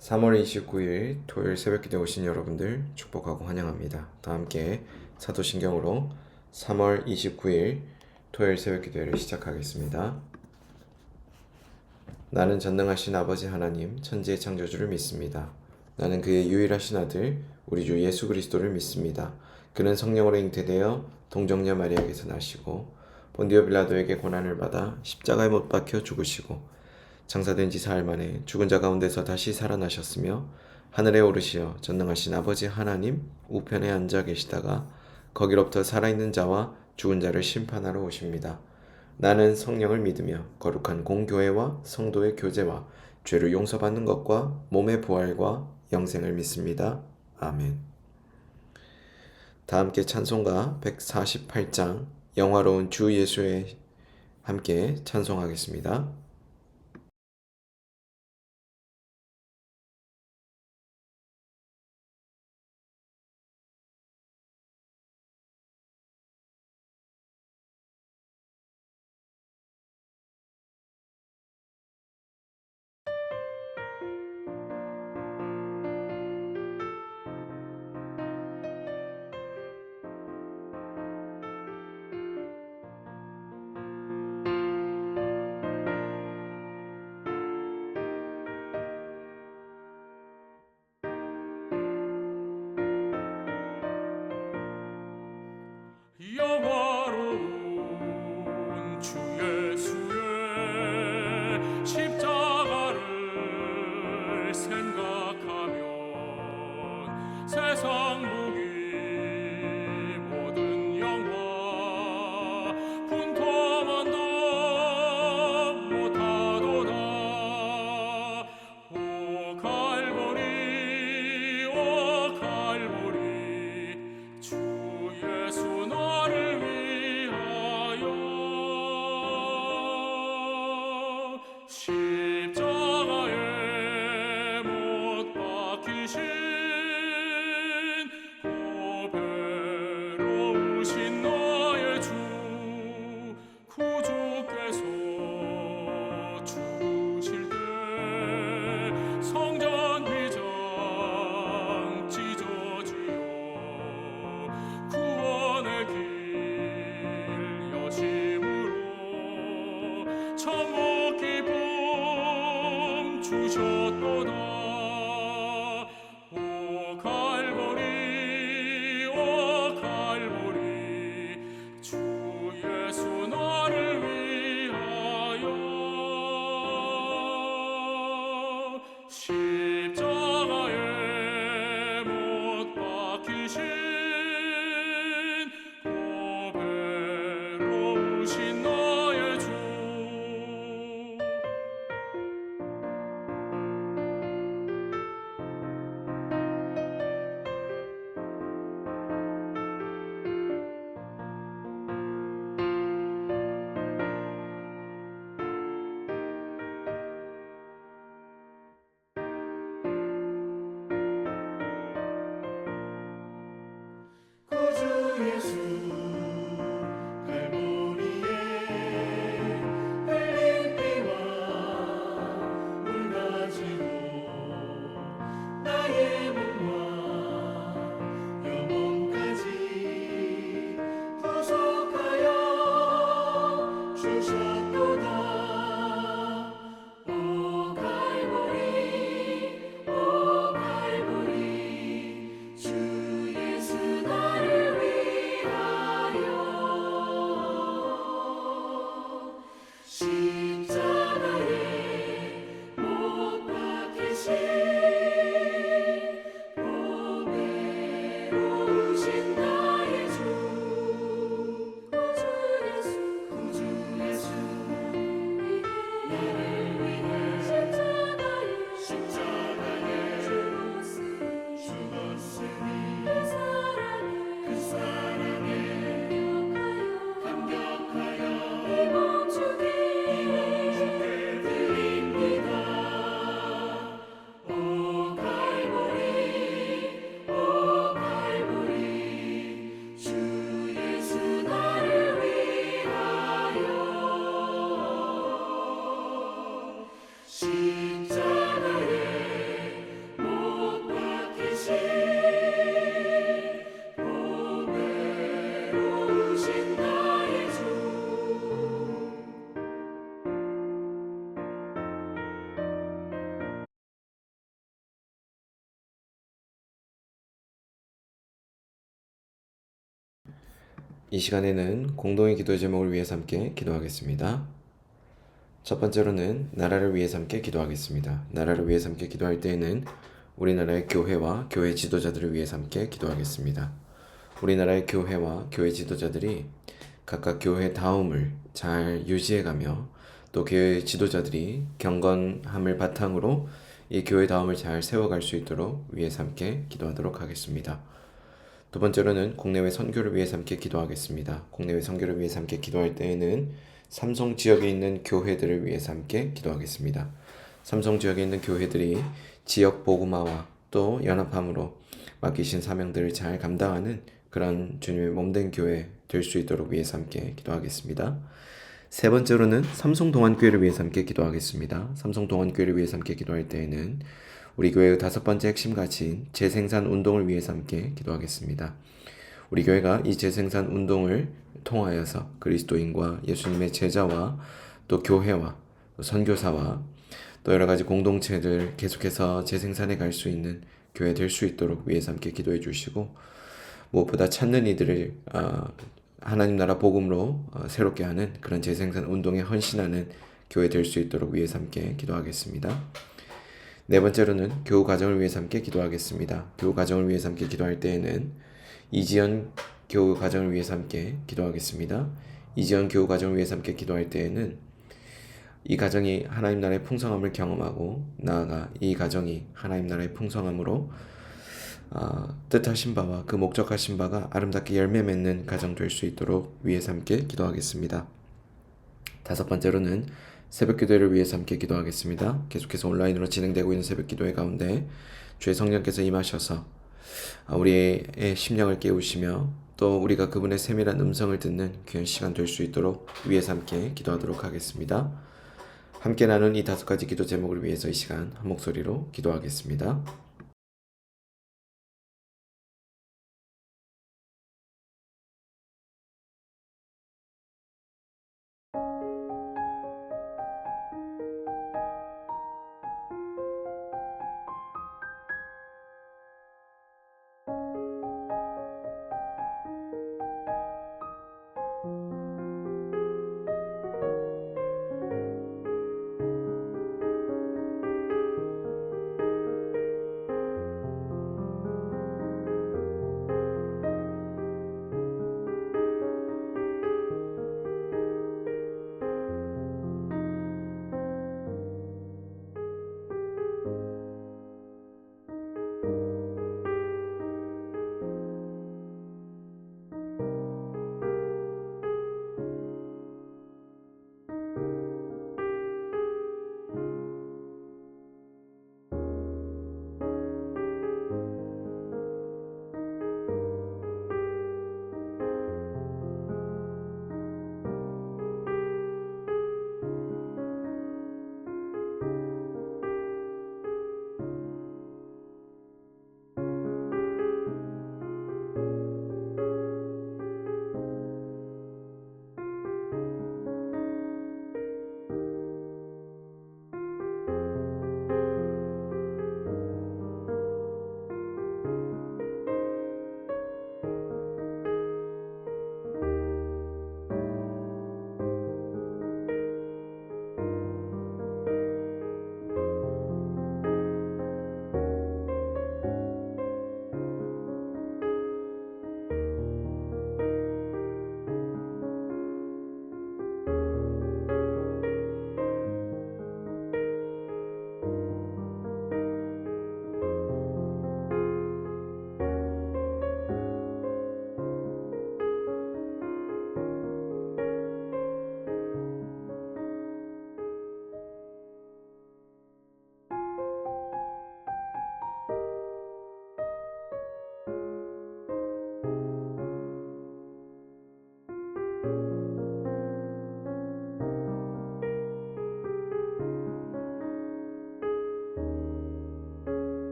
3월 29일 토요일 새벽기도에 오신 여러분들 축복하고 환영합니다. 다 함께 사도신경으로 3월 29일 토요일 새벽기도회를 시작하겠습니다. 나는 전능하신 아버지 하나님 천지의 창조주를 믿습니다. 나는 그의 유일하신 아들 우리 주 예수 그리스도를 믿습니다. 그는 성령으로 잉태되어 동정녀 마리아에게서 나시고 본디오 빌라도에게 고난을 받아 십자가에 못 박혀 죽으시고 장사된 지 사흘 만에 죽은 자 가운데서 다시 살아나셨으며 하늘에 오르시어 전능하신 아버지 하나님 우편에 앉아 계시다가 거기로부터 살아있는 자와 죽은 자를 심판하러 오십니다. 나는 성령을 믿으며 거룩한 공교회와 성도의 교제와 죄를 용서받는 것과 몸의 부활과 영생을 믿습니다. 아멘. 다 함께 찬송가 148장 영화로운 주 예수에 함께 찬송하겠습니다. 영화로운 주 예수의 십자가를 생각하면 세상 무기 모든 영화 분토만도 못하도다. 오 갈보리 오 갈보리 주 예수 나를 위하여 십자가에 못 박히신 고배로우신 나의 주 구주께서 죽으실 때 성전 휘장 찢어지어 구원의 길 여심으로 천국 기쁨 주셨도다. 오 갈보리 오 갈보리 주 예수 나를 위하여 십자가에 못 박히신 고배로우신 나의 주 구주 예수 갈보리에 흘린 피와 물 가지고 나의 몸과 영혼까지 구속하여 주셨도다. 오 갈보리 오 갈보리 주 예수 나를 위하여 십자가에 못 박히신 고배로우신 나의 주 구주 예수 나를 위해 십자가에 죽었으니 그 사랑에 감격하여 이 몸 주께 드립니다. 오 갈보리 오 갈보리 주 예수 나를 위하여 십자가에 이 시간에는 공동의 기도의 제목을 위해서 함께 기도하겠습니다. 첫 번째로는 나라를 위해서 함께 기도하겠습니다. 나라를 위해서 함께 기도할 때에는 우리나라의 교회와 교회 지도자들을 위해서 함께 기도하겠습니다. 우리나라의 교회와 교회 지도자들이 각각 교회 다움을 잘 유지해가며 또 교회 지도자들이 경건함을 바탕으로 이 교회 다움을 잘 세워갈 수 있도록 위해서 함께 기도하도록 하겠습니다. 두 번째로는 국내외 선교를 위해서 함께 기도하겠습니다. 국내외 선교를 위해서 함께 기도할 때에는 삼성 지역에 있는 교회들을 위해서 함께 기도하겠습니다. 삼성 지역에 있는 교회들이 지역 복음화와 또 연합함으로 맡기신 사명들을 잘 감당하는 그런 주님의 몸된 교회 될 수 있도록 위해서 함께 기도하겠습니다. 세 번째로는 삼성동안교회를 위해서 함께 기도하겠습니다. 삼성동안교회를 위해서 함께 기도할 때에는 우리 교회의 다섯 번째 핵심 가치인 재생산 운동을 위해서 함께 기도하겠습니다. 우리 교회가 이 재생산 운동을 통하여서 그리스도인과 예수님의 제자와 또 교회와 또 선교사와 또 여러 가지 공동체들 계속해서 재생산해 갈 수 있는 교회 될 수 있도록 위해서 함께 기도해 주시고, 무엇보다 찾는 이들을 하나님 나라 복음으로 새롭게 하는 그런 재생산 운동에 헌신하는 교회 될 수 있도록 위해서 함께 기도하겠습니다. 네 번째로는 교우 가정을 위해서 함께 기도하겠습니다. 교우 가정을 위해서 함께 기도할 때에는 이지연 교우 가정을 위해서 함께 기도하겠습니다. 이지연 교우 가정을 위해서 함께 기도할 때에는 이 가정이 하나님 나라의 풍성함을 경험하고 나아가 이 가정이 하나님 나라의 풍성함으로 뜻하신 바와 그 목적하신 바가 아름답게 열매 맺는 가정 될 수 있도록 위해서 함께 기도하겠습니다. 다섯 번째로는 새벽기도회를 위해서 함께 기도하겠습니다. 계속해서 온라인으로 진행되고 있는 새벽기도회 가운데 주의 성령께서 임하셔서 우리의 심령을 깨우시며 또 우리가 그분의 세밀한 음성을 듣는 귀한 시간 될 수 있도록 위해서 함께 기도하도록 하겠습니다. 함께 나눈 이 다섯 가지 기도 제목을 위해서 이 시간 한 목소리로 기도하겠습니다.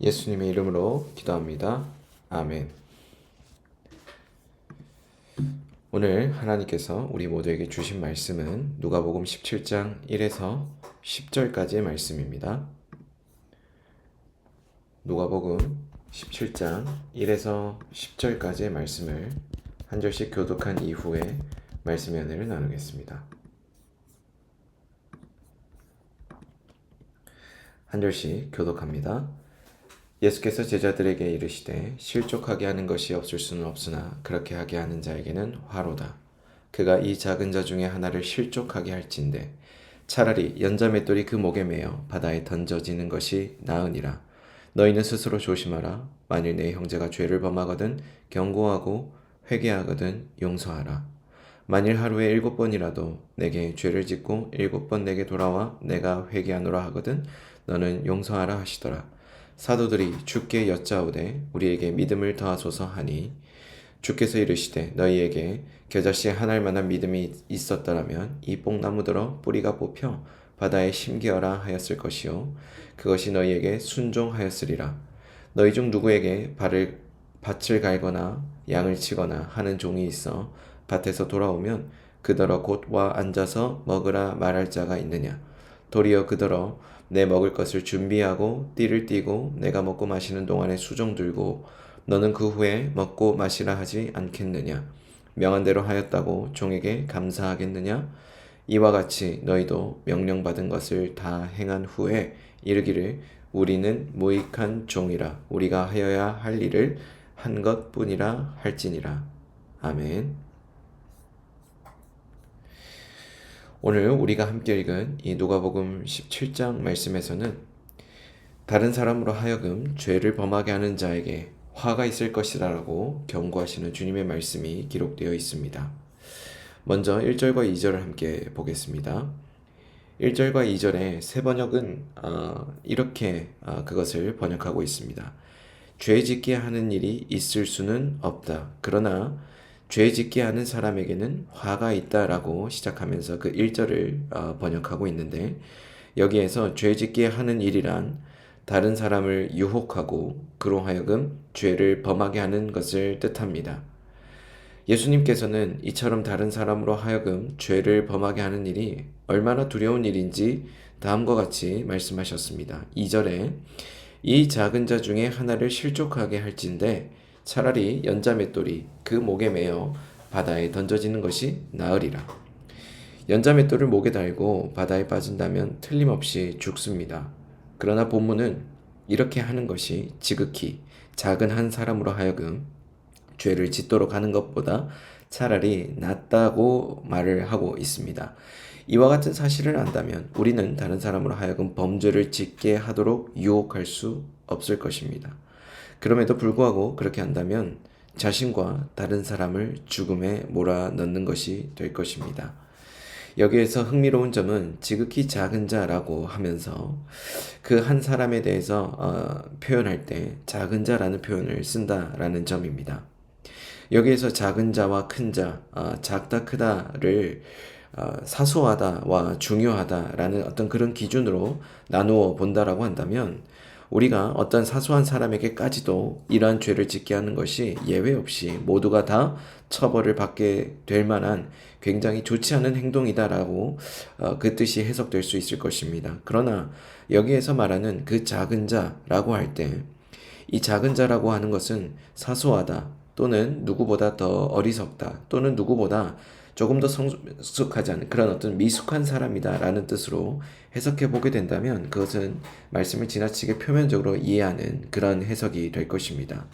예수님의 이름으로 기도합니다. 아멘. 오늘 하나님께서 우리 모두에게 주신 말씀은 누가복음 17장 1에서 10절까지의 말씀입니다. 누가복음 17장 1에서 10절까지의 말씀을 한 절씩 교독한 이후에 말씀 연회를 나누겠습니다. 한 절씩 교독합니다. 예수께서 제자들에게 이르시되 실족하게 하는 것이 없을 수는 없으나 그렇게 하게 하는 자에게는 화로다. 그가 이 작은 자 중에 하나를 실족하게 할진대 차라리 연자맷돌이 그 목에 매어 바다에 던져지는 것이 나으니라. 너희는 스스로 조심하라. 만일 내 형제가 죄를 범하거든 경고하고 회개하거든 용서하라. 만일 하루에 7번이라도 내게 죄를 짓고 7번 내게 돌아와 내가 회개하노라 하거든 너는 용서하라 하시더라. 사도들이 주께 여짜오되 우리에게 믿음을 더하소서 하니 주께서 이르시되 너희에게 겨자씨 한 알만한 믿음이 있었더라면 이 뽕나무더러 뿌리가 뽑혀 바다에 심기어라 하였을 것이요 그것이 너희에게 순종하였으리라. 너희 중 누구에게 밭을 갈거나 양을 치거나 하는 종이 있어 밭에서 돌아오면 그더러 곧 와 앉아서 먹으라 말할 자가 있느냐. 도리어 그더러 내 먹을 것을 준비하고 띠를 띠고 내가 먹고 마시는 동안에 수종 들고 너는 그 후에 먹고 마시라 하지 않겠느냐. 명한 대로 하였다고 종에게 감사하겠느냐. 이와 같이 너희도 명령받은 것을 다 행한 후에 이르기를 우리는 무익한 종이라 우리가 하여야 할 일을 한 것뿐이라 할지니라. 아멘. 오늘 우리가 함께 읽은 이 누가복음 17장 말씀에서는 다른 사람으로 하여금 죄를 범하게 하는 자에게 화가 있을 것이라고 경고하시는 주님의 말씀이 기록되어 있습니다. 먼저 1절과 2절을 함께 보겠습니다. 1절과 2절의 새 번역은 이렇게 그것을 번역하고 있습니다. 죄 짓게 하는 일이 있을 수는 없다. 그러나 죄 짓게 하는 사람에게는 화가 있다라고 시작하면서 그 1절을 번역하고 있는데 여기에서 죄 짓게 하는 일이란 다른 사람을 유혹하고 그로 하여금 죄를 범하게 하는 것을 뜻합니다. 예수님께서는 이처럼 다른 사람으로 하여금 죄를 범하게 하는 일이 얼마나 두려운 일인지 다음과 같이 말씀하셨습니다. 2절에 이 작은 자 중에 하나를 실족하게 할진대 차라리 연자맷돌이 그 목에 매어 바다에 던져지는 것이 나으리라. 연자맷돌을 목에 달고 바다에 빠진다면 틀림없이 죽습니다. 그러나 본문은 이렇게 하는 것이 지극히 작은 한 사람으로 하여금 죄를 짓도록 하는 것보다 차라리 낫다고 말을 하고 있습니다. 이와 같은 사실을 안다면 우리는 다른 사람으로 하여금 범죄를 짓게 하도록 유혹할 수 없을 것입니다. 그럼에도 불구하고 그렇게 한다면 자신과 다른 사람을 죽음에 몰아넣는 것이 될 것입니다. 여기에서 흥미로운 점은 지극히 작은 자라고 하면서 그 한 사람에 대해서 표현할 때 작은 자라는 표현을 쓴다라는 점입니다. 여기에서 작은 자와 큰 자, 작다 크다를 사소하다와 중요하다라는 어떤 그런 기준으로 나누어 본다라고 한다면 우리가 어떤 사소한 사람에게까지도 이러한 죄를 짓게 하는 것이 예외 없이 모두가 다 처벌을 받게 될 만한 굉장히 좋지 않은 행동이다라고 그 뜻이 해석될 수 있을 것입니다. 그러나 여기에서 말하는 그 작은 자라고 할 때 이 작은 자라고 하는 것은 사소하다 또는 누구보다 더 어리석다 또는 누구보다 조금 더 성숙하지 않은 그런 어떤 미숙한 사람이다라는 뜻으로 해석해 보게 된다면 그것은 말씀을 지나치게 표면적으로 이해하는 그런 해석이 될 것입니다.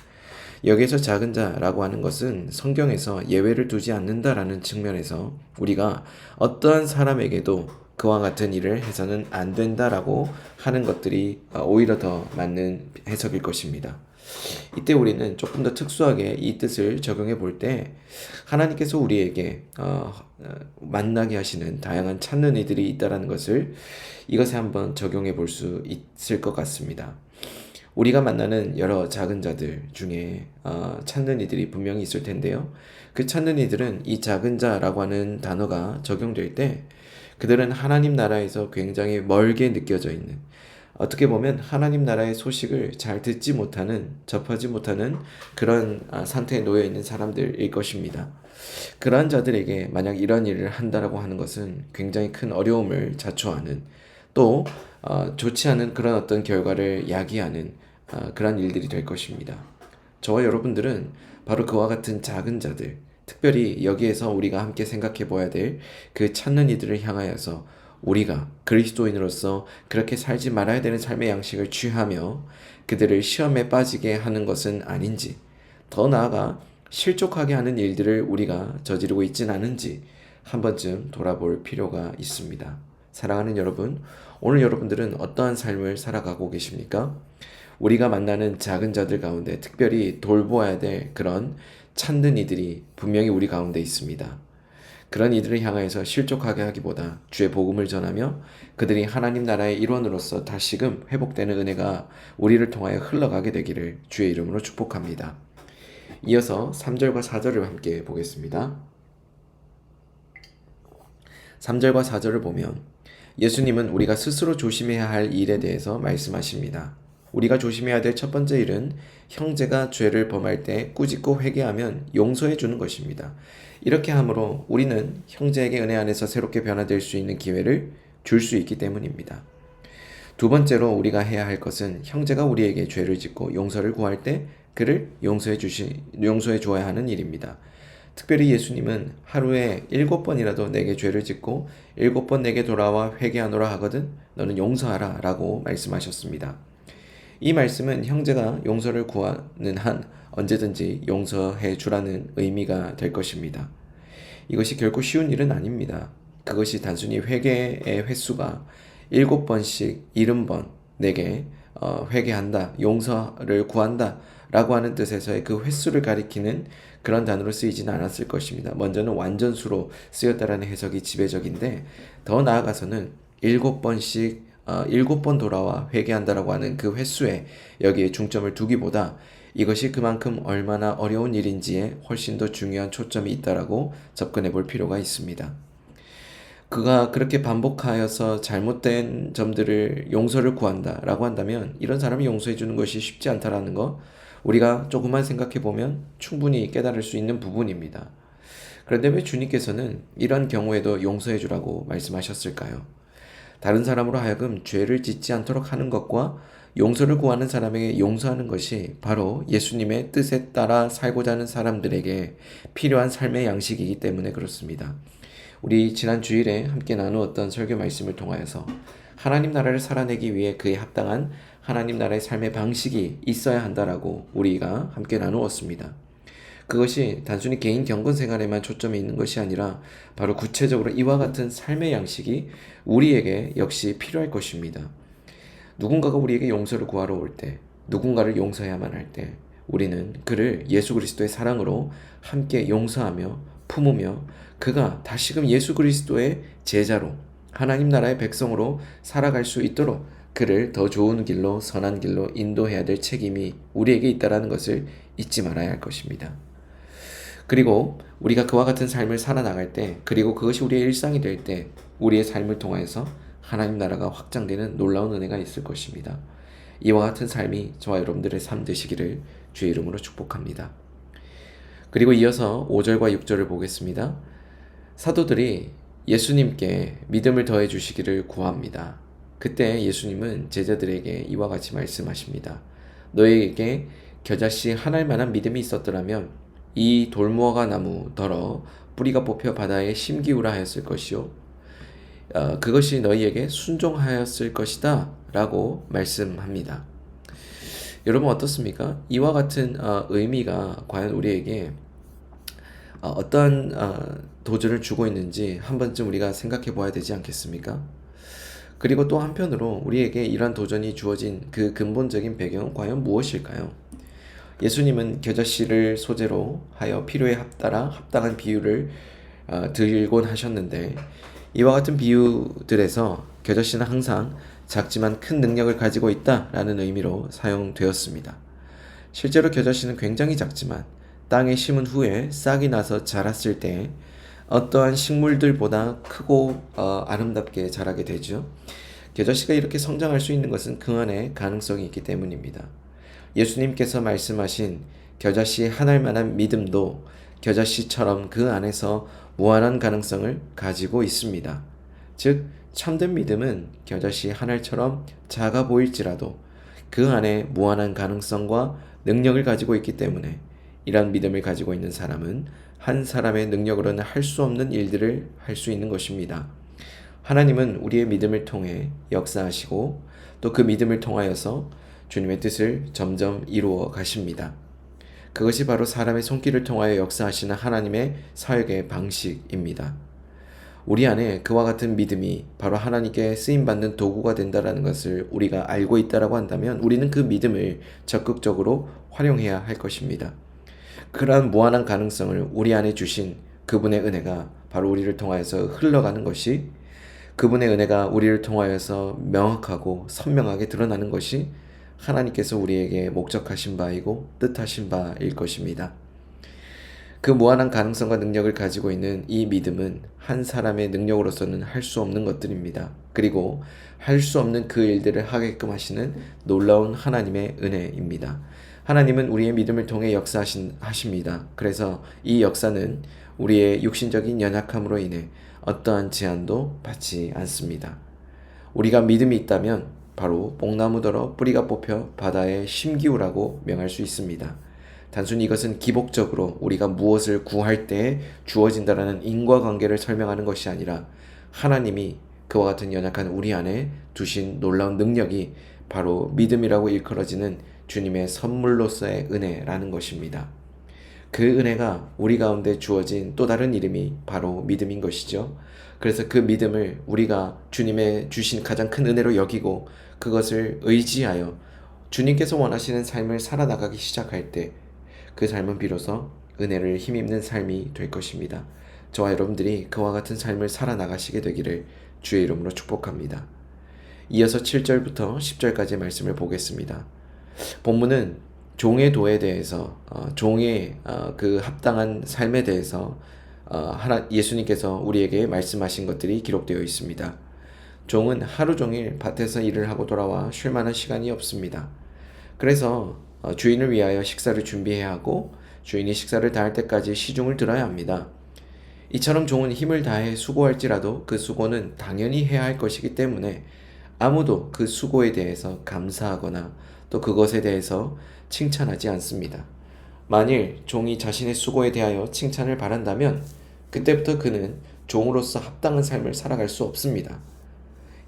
여기에서 작은 자라고 하는 것은 성경에서 예외를 두지 않는다라는 측면에서 우리가 어떠한 사람에게도 그와 같은 일을 해서는 안 된다라고 하는 것들이 오히려 더 맞는 해석일 것입니다. 이때 우리는 조금 더 특수하게 이 뜻을 적용해 볼 때 하나님께서 우리에게 만나게 하시는 다양한 찾는 이들이 있다는 것을 이것에 한번 적용해 볼 수 있을 것 같습니다. 우리가 만나는 여러 작은 자들 중에 찾는 이들이 분명히 있을 텐데요. 그 찾는 이들은 이 작은 자라고 하는 단어가 적용될 때 그들은 하나님 나라에서 굉장히 멀게 느껴져 있는 어떻게 보면 하나님 나라의 소식을 잘 듣지 못하는, 접하지 못하는 그런 상태에 놓여 있는 사람들일 것입니다. 그러한 자들에게 만약 이런 일을 한다라고 하는 것은 굉장히 큰 어려움을 자초하는, 또 좋지 않은 그런 어떤 결과를 야기하는 그런 일들이 될 것입니다. 저와 여러분들은 바로 그와 같은 작은 자들, 특별히 여기에서 우리가 함께 생각해 보아야 될 그 찾는 이들을 향하여서 우리가 그리스도인으로서 그렇게 살지 말아야 되는 삶의 양식을 취하며 그들을 시험에 빠지게 하는 것은 아닌지, 더 나아가 실족하게 하는 일들을 우리가 저지르고 있진 않은지 한 번쯤 돌아볼 필요가 있습니다. 사랑하는 여러분, 오늘 여러분들은 어떠한 삶을 살아가고 계십니까? 우리가 만나는 작은 자들 가운데 특별히 돌보아야 될 그런 찾는 이들이 분명히 우리 가운데 있습니다. 그런 이들을 향하여서 실족하게 하기보다 주의 복음을 전하며 그들이 하나님 나라의 일원으로서 다시금 회복되는 은혜가 우리를 통하여 흘러가게 되기를 주의 이름으로 축복합니다. 이어서 3절과 4절을 함께 보겠습니다. 3절과 4절을 보면 예수님은 우리가 스스로 조심해야 할 일에 대해서 말씀하십니다. 우리가 조심해야 될 첫 번째 일은 형제가 죄를 범할 때 꾸짖고 회개하면 용서해 주는 것입니다. 이렇게 함으로 우리는 형제에게 은혜 안에서 새롭게 변화될 수 있는 기회를 줄 수 있기 때문입니다. 두 번째로 우리가 해야 할 것은 형제가 우리에게 죄를 짓고 용서를 구할 때 그를 용서해 주어야 하는 일입니다. 특별히 예수님은 하루에 7번이라도 내게 죄를 짓고 7번 내게 돌아와 회개하노라 하거든 너는 용서하라 라고 말씀하셨습니다. 이 말씀은 형제가 용서를 구하는 한 언제든지 용서해 주라는 의미가 될 것입니다. 이것이 결코 쉬운 일은 아닙니다. 그것이 단순히 회개의 횟수가 7번씩 70번 내게 회개한다, 용서를 구한다 라고 하는 뜻에서의 그 횟수를 가리키는 그런 단어로 쓰이지는 않았을 것입니다. 먼저는 완전수로 쓰였다라는 해석이 지배적인데, 더 나아가서는 7번씩 7번 돌아와 회개한다라고 하는 그 횟수에 여기에 중점을 두기보다 이것이 그만큼 얼마나 어려운 일인지에 훨씬 더 중요한 초점이 있다라고 접근해 볼 필요가 있습니다. 그가 그렇게 반복하여서 잘못된 점들을 용서를 구한다라고 한다면 이런 사람이 용서해 주는 것이 쉽지 않다라는 거 우리가 조금만 생각해 보면 충분히 깨달을 수 있는 부분입니다. 그런데 왜 주님께서는 이런 경우에도 용서해 주라고 말씀하셨을까요? 다른 사람으로 하여금 죄를 짓지 않도록 하는 것과 용서를 구하는 사람에게 용서하는 것이 바로 예수님의 뜻에 따라 살고자 하는 사람들에게 필요한 삶의 양식이기 때문에 그렇습니다. 우리 지난 주일에 함께 나누었던 설교 말씀을 통하여서 하나님 나라를 살아내기 위해 그에 합당한 하나님 나라의 삶의 방식이 있어야 한다라고 우리가 함께 나누었습니다. 그것이 단순히 개인 경건 생활에만 초점이 있는 것이 아니라 바로 구체적으로 이와 같은 삶의 양식이 우리에게 역시 필요할 것입니다. 누군가가 우리에게 용서를 구하러 올 때, 누군가를 용서해야만 할 때 우리는 그를 예수 그리스도의 사랑으로 함께 용서하며 품으며 그가 다시금 예수 그리스도의 제자로 하나님 나라의 백성으로 살아갈 수 있도록 그를 더 좋은 길로, 선한 길로 인도해야 될 책임이 우리에게 있다는 것을 잊지 말아야 할 것입니다. 그리고 우리가 그와 같은 삶을 살아나갈 때, 그리고 그것이 우리의 일상이 될 때 우리의 삶을 통해서 하나님 나라가 확장되는 놀라운 은혜가 있을 것입니다. 이와 같은 삶이 저와 여러분들의 삶 되시기를 주의 이름으로 축복합니다. 그리고 이어서 5절과 6절을 보겠습니다. 사도들이 예수님께 믿음을 더해 주시기를 구합니다. 그때 예수님은 제자들에게 이와 같이 말씀하십니다. 너희에게 겨자씨 하나일 만한 믿음이 있었더라면 이 돌무화과 나무더러 뿌리가 뽑혀 바다에 심기우라 하였을 것이요 그것이 너희에게 순종하였을 것이다 라고 말씀합니다. 여러분 어떻습니까? 이와 같은 의미가 과연 우리에게 어떠한 도전을 주고 있는지 한 번쯤 우리가 생각해 보아야 되지 않겠습니까? 그리고 또 한편으로 우리에게 이러한 도전이 주어진 그 근본적인 배경은 과연 무엇일까요? 예수님은 겨자씨를 소재로 하여 필요에 따라 합당한 비유를 들곤 하셨는데, 이와 같은 비유들에서 겨자씨는 항상 작지만 큰 능력을 가지고 있다라는 의미로 사용되었습니다. 실제로 겨자씨는 굉장히 작지만 땅에 심은 후에 싹이 나서 자랐을 때 어떠한 식물들보다 크고 아름답게 자라게 되죠. 겨자씨가 이렇게 성장할 수 있는 것은 그 안에 가능성이 있기 때문입니다. 예수님께서 말씀하신 겨자씨 한 알만한 믿음도 겨자씨처럼 그 안에서 무한한 가능성을 가지고 있습니다. 즉, 참된 믿음은 겨자씨 한 알처럼 작아 보일지라도 그 안에 무한한 가능성과 능력을 가지고 있기 때문에 이런 믿음을 가지고 있는 사람은 한 사람의 능력으로는 할 수 없는 일들을 할 수 있는 것입니다. 하나님은 우리의 믿음을 통해 역사하시고 또 그 믿음을 통하여서 주님의 뜻을 점점 이루어 가십니다. 그것이 바로 사람의 손길을 통하여 역사하시는 하나님의 사역의 방식입니다. 우리 안에 그와 같은 믿음이 바로 하나님께 쓰임받는 도구가 된다는 것을 우리가 알고 있다고 한다면 우리는 그 믿음을 적극적으로 활용해야 할 것입니다. 그러한 무한한 가능성을 우리 안에 주신 그분의 은혜가 바로 우리를 통하여서 흘러가는 것이, 그분의 은혜가 우리를 통하여서 명확하고 선명하게 드러나는 것이 하나님께서 우리에게 목적하신 바이고 뜻하신 바일 것입니다. 그 무한한 가능성과 능력을 가지고 있는 이 믿음은 한 사람의 능력으로서는 할 수 없는 것들입니다. 그리고 할 수 없는 그 일들을 하게끔 하시는 놀라운 하나님의 은혜입니다. 하나님은 우리의 믿음을 통해 역사하십니다. 그래서 이 역사는 우리의 육신적인 연약함으로 인해 어떠한 제한도 받지 않습니다. 우리가 믿음이 있다면 바로 뽕나무더러 뿌리가 뽑혀 바다에 심기우라고 명할 수 있습니다. 단순히 이것은 기복적으로 우리가 무엇을 구할 때에 주어진다라는 인과관계를 설명하는 것이 아니라 하나님이 그와 같은 연약한 우리 안에 두신 놀라운 능력이 바로 믿음이라고 일컬어지는 주님의 선물로서의 은혜라는 것입니다. 그 은혜가 우리 가운데 주어진 또 다른 이름이 바로 믿음인 것이죠. 그래서 그 믿음을 우리가 주님의 주신 가장 큰 은혜로 여기고 그것을 의지하여 주님께서 원하시는 삶을 살아나가기 시작할 때 그 삶은 비로소 은혜를 힘입는 삶이 될 것입니다. 저와 여러분들이 그와 같은 삶을 살아나가시게 되기를 주의 이름으로 축복합니다. 이어서 7절부터 10절까지의 말씀을 보겠습니다. 본문은 종의 도에 대해서 종의 그 합당한 삶에 대해서 예수님께서 우리에게 말씀하신 것들이 기록되어 있습니다. 종은 하루 종일 밭에서 일을 하고 돌아와 쉴 만한 시간이 없습니다. 그래서 주인을 위하여 식사를 준비해야 하고 주인이 식사를 다 할 때까지 시중을 들어야 합니다. 이처럼 종은 힘을 다해 수고할지라도 그 수고는 당연히 해야 할 것이기 때문에 아무도 그 수고에 대해서 감사하거나 또 그것에 대해서 칭찬하지 않습니다. 만일 종이 자신의 수고에 대하여 칭찬을 바란다면 그때부터 그는 종으로서 합당한 삶을 살아갈 수 없습니다.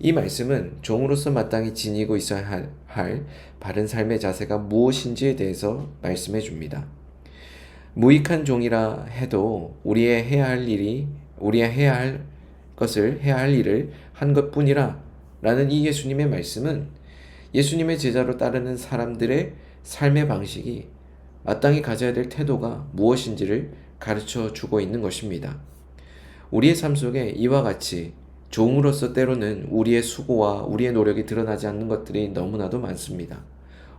이 말씀은 종으로서 마땅히 지니고 있어야 할 바른 삶의 자세가 무엇인지에 대해서 말씀해 줍니다. 무익한 종이라 해도 우리의 해야 할 일을 한 것뿐이라 라는 이 예수님의 말씀은 예수님의 제자로 따르는 사람들의 삶의 방식이 마땅히 가져야 될 태도가 무엇인지를 가르쳐 주고 있는 것입니다. 우리의 삶 속에 이와 같이 종으로서 때로는 우리의 수고와 우리의 노력이 드러나지 않는 것들이 너무나도 많습니다.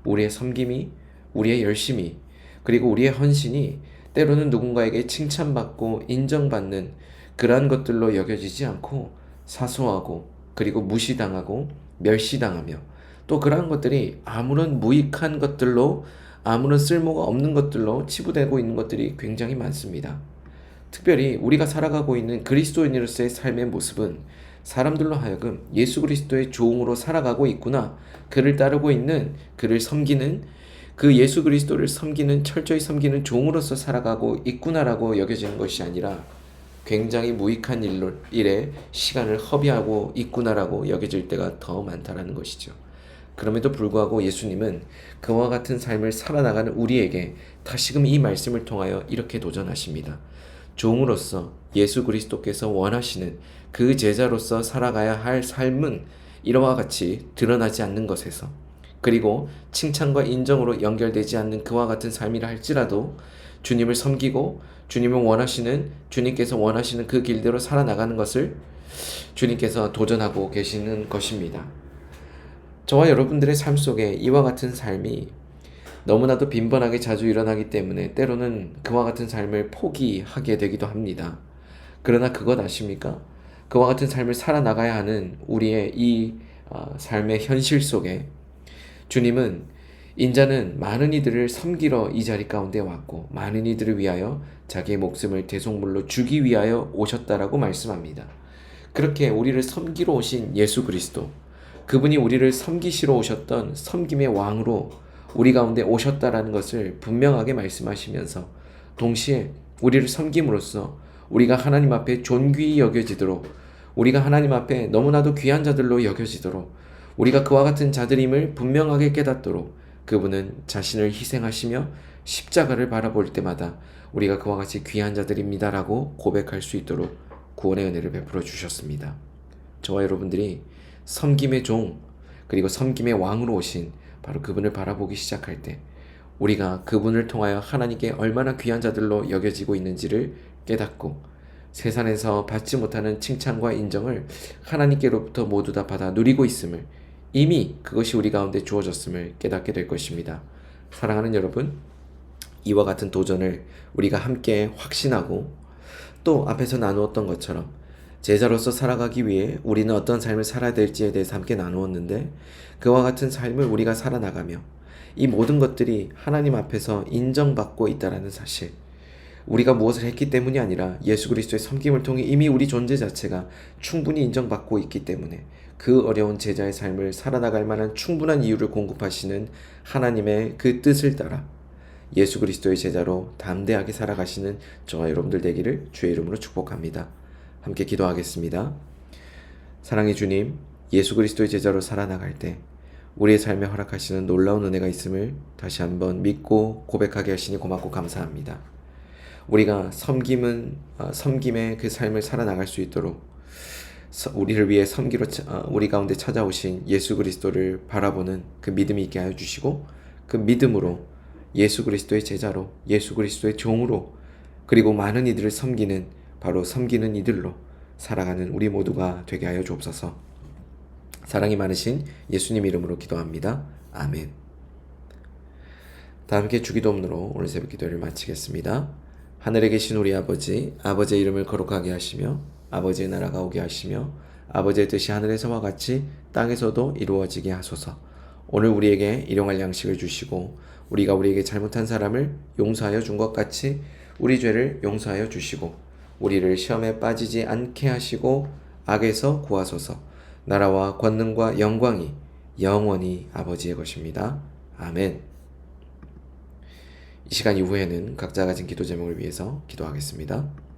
우리의 섬김이, 우리의 열심이, 그리고 우리의 헌신이 때로는 누군가에게 칭찬받고 인정받는 그러한 것들로 여겨지지 않고 사소하고 그리고 무시당하고 멸시당하며 또 그러한 것들이 아무런 무익한 것들로 아무런 쓸모가 없는 것들로 치부되고 있는 것들이 굉장히 많습니다. 특별히 우리가 살아가고 있는 그리스도인으로서의 삶의 모습은 사람들로 하여금 예수 그리스도의 종으로 살아가고 있구나, 그를 따르고 있는, 그를 섬기는, 그 예수 그리스도를 섬기는, 철저히 섬기는 종으로서 살아가고 있구나라고 여겨지는 것이 아니라 굉장히 무익한 일에 시간을 허비하고 있구나라고 여겨질 때가 더 많다라는 것이죠. 그럼에도 불구하고 예수님은 그와 같은 삶을 살아나가는 우리에게 다시금 이 말씀을 통하여 이렇게 도전하십니다. 종으로서 예수 그리스도께서 원하시는 그 제자로서 살아가야 할 삶은 이와 같이 드러나지 않는 것에서, 그리고 칭찬과 인정으로 연결되지 않는 그와 같은 삶이라 할지라도 주님을 섬기고 주님께서 원하시는 그 길대로 살아나가는 것을 주님께서 도전하고 계시는 것입니다. 저와 여러분들의 삶 속에 이와 같은 삶이 너무나도 빈번하게 자주 일어나기 때문에 때로는 그와 같은 삶을 포기하게 되기도 합니다. 그러나 그것 아십니까? 그와 같은 삶을 살아나가야 하는 우리의 이 삶의 현실 속에 주님은 인자는 많은 이들을 섬기러 이 자리 가운데 왔고 많은 이들을 위하여 자기의 목숨을 대속물로 주기 위하여 오셨다라고 말씀합니다. 그렇게 우리를 섬기러 오신 예수 그리스도, 그분이 우리를 섬기시러 오셨던 섬김의 왕으로 우리 가운데 오셨다라는 것을 분명하게 말씀하시면서 동시에 우리를 섬김으로써 우리가 하나님 앞에 존귀히 여겨지도록, 우리가 하나님 앞에 너무나도 귀한 자들로 여겨지도록, 우리가 그와 같은 자들임을 분명하게 깨닫도록 그분은 자신을 희생하시며 십자가를 바라볼 때마다 우리가 그와 같이 귀한 자들입니다라고 고백할 수 있도록 구원의 은혜를 베풀어 주셨습니다. 저와 여러분들이 섬김의 종 그리고 섬김의 왕으로 오신 바로 그분을 바라보기 시작할 때 우리가 그분을 통하여 하나님께 얼마나 귀한 자들로 여겨지고 있는지를 깨닫고 세상에서 받지 못하는 칭찬과 인정을 하나님께로부터 모두 다 받아 누리고 있음을, 이미 그것이 우리 가운데 주어졌음을 깨닫게 될 것입니다. 사랑하는 여러분, 이와 같은 도전을 우리가 함께 확신하고 또 앞에서 나누었던 것처럼 제자로서 살아가기 위해 우리는 어떤 삶을 살아야 될지에 대해서 함께 나누었는데, 그와 같은 삶을 우리가 살아나가며 이 모든 것들이 하나님 앞에서 인정받고 있다는 사실, 우리가 무엇을 했기 때문이 아니라 예수 그리스도의 섬김을 통해 이미 우리 존재 자체가 충분히 인정받고 있기 때문에 그 어려운 제자의 삶을 살아나갈 만한 충분한 이유를 공급하시는 하나님의 그 뜻을 따라 예수 그리스도의 제자로 담대하게 살아가시는 저와 여러분들 되기를 주의 이름으로 축복합니다. 함께 기도하겠습니다. 사랑의 주님, 예수 그리스도의 제자로 살아나갈 때 우리의 삶에 허락하시는 놀라운 은혜가 있음을 다시 한번 믿고 고백하게 하시니 고맙고 감사합니다. 우리가 섬김의 그 삶을 살아나갈 수 있도록 우리를 위해 섬기러 우리 가운데 찾아오신 예수 그리스도를 바라보는 그 믿음이 있게 하여 주시고, 그 믿음으로 예수 그리스도의 제자로, 예수 그리스도의 종으로, 그리고 많은 이들을 섬기는, 바로 섬기는 이들로 살아가는 우리 모두가 되게 하여 주옵소서. 사랑이 많으신 예수님 이름으로 기도합니다. 아멘. 다 함께 주기도문으로 오늘 새벽 기도를 마치겠습니다. 하늘에 계신 우리 아버지, 아버지의 이름을 거룩하게 하시며 아버지의 나라가 오게 하시며 아버지의 뜻이 하늘에서와 같이 땅에서도 이루어지게 하소서. 오늘 우리에게 일용할 양식을 주시고 우리가 우리에게 잘못한 사람을 용서하여 준 것 같이 우리 죄를 용서하여 주시고 우리를 시험에 빠지지 않게 하시고 악에서 구하소서. 나라와 권능과 영광이 영원히 아버지의 것입니다. 아멘. 이 시간 이후에는 각자 가진 기도 제목을 위해서 기도하겠습니다.